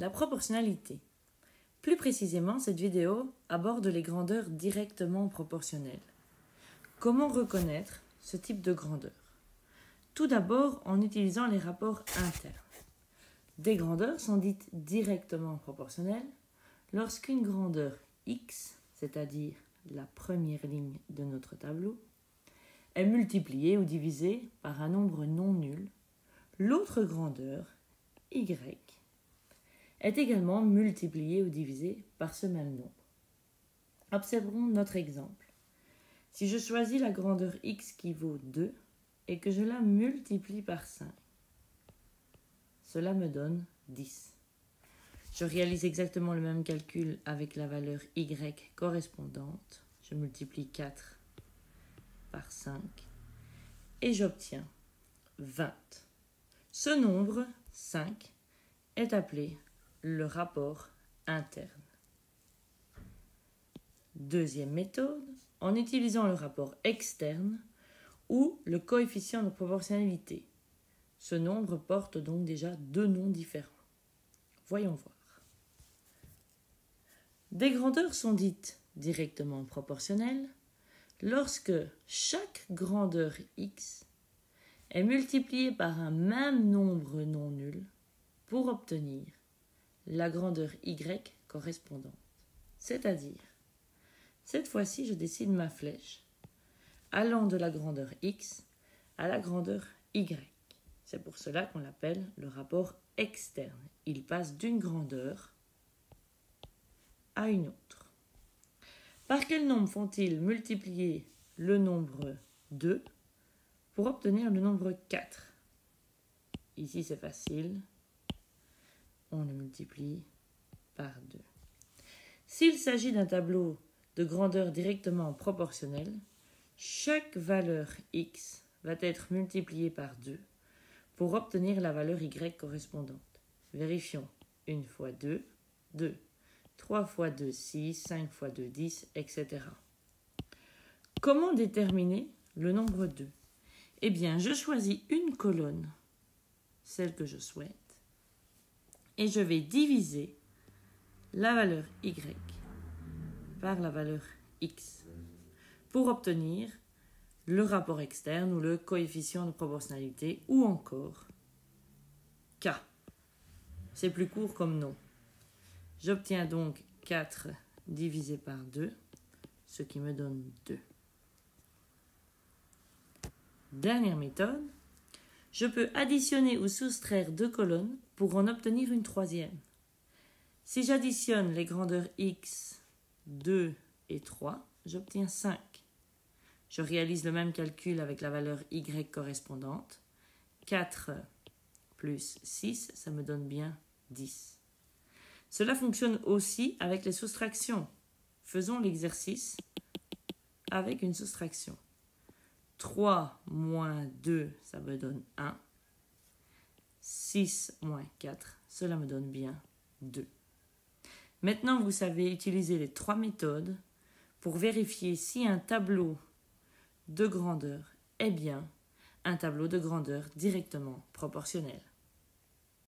La proportionnalité. Plus précisément, cette vidéo aborde les grandeurs directement proportionnelles. Comment reconnaître ce type de grandeur? Tout d'abord en utilisant les rapports internes. Des grandeurs sont dites directement proportionnelles lorsqu'une grandeur x, c'est-à-dire la première ligne de notre tableau, est multipliée ou divisée par un nombre non nul. L'autre grandeur, y, est également multipliée ou divisée par ce même nombre. Observons notre exemple. Si je choisis la grandeur x qui vaut 2 et que je la multiplie par 5, cela me donne 10. Je réalise exactement le même calcul avec la valeur y correspondante. Je multiplie 4 par 5 et j'obtiens 20. Ce nombre, 5, est appelé le rapport interne. Deuxième méthode, en utilisant le rapport externe ou le coefficient de proportionnalité. Ce nombre porte donc déjà deux noms différents. Voyons voir. Des grandeurs sont dites directement proportionnelles lorsque chaque grandeur x est multipliée par un même nombre non nul pour obtenir la grandeur y correspondante. C'est-à-dire, cette fois-ci, je dessine ma flèche allant de la grandeur x à la grandeur y. C'est pour cela qu'on l'appelle le rapport externe. Il passe d'une grandeur à une autre. Par quel nombre font-ils multiplier le nombre 2 pour obtenir le nombre 4? Ici, c'est facile. On le multiplie par 2. S'il s'agit d'un tableau de grandeur directement proportionnelle, chaque valeur x va être multipliée par 2 pour obtenir la valeur y correspondante. Vérifions. 1 fois 2, 2. 3 fois 2, 6. 5 fois 2, 10, etc. Comment déterminer le nombre 2? Eh bien, je choisis une colonne, celle que je souhaite, et je vais diviser la valeur y par la valeur x pour obtenir le rapport externe ou le coefficient de proportionnalité ou encore k. C'est plus court comme nom. J'obtiens donc 4 divisé par 2, ce qui me donne 2. Dernière méthode, je peux additionner ou soustraire deux colonnes pour en obtenir une troisième. Si j'additionne les grandeurs x, 2 et 3, j'obtiens 5. Je réalise le même calcul avec la valeur y correspondante. 4 plus 6, ça me donne bien 10. Cela fonctionne aussi avec les soustractions. Faisons l'exercice avec une soustraction. 3 moins 2, ça me donne 1. 6 moins 4, cela me donne bien 2. Maintenant, vous savez utiliser les trois méthodes pour vérifier si un tableau de grandeur est bien un tableau de grandeur directement proportionnel.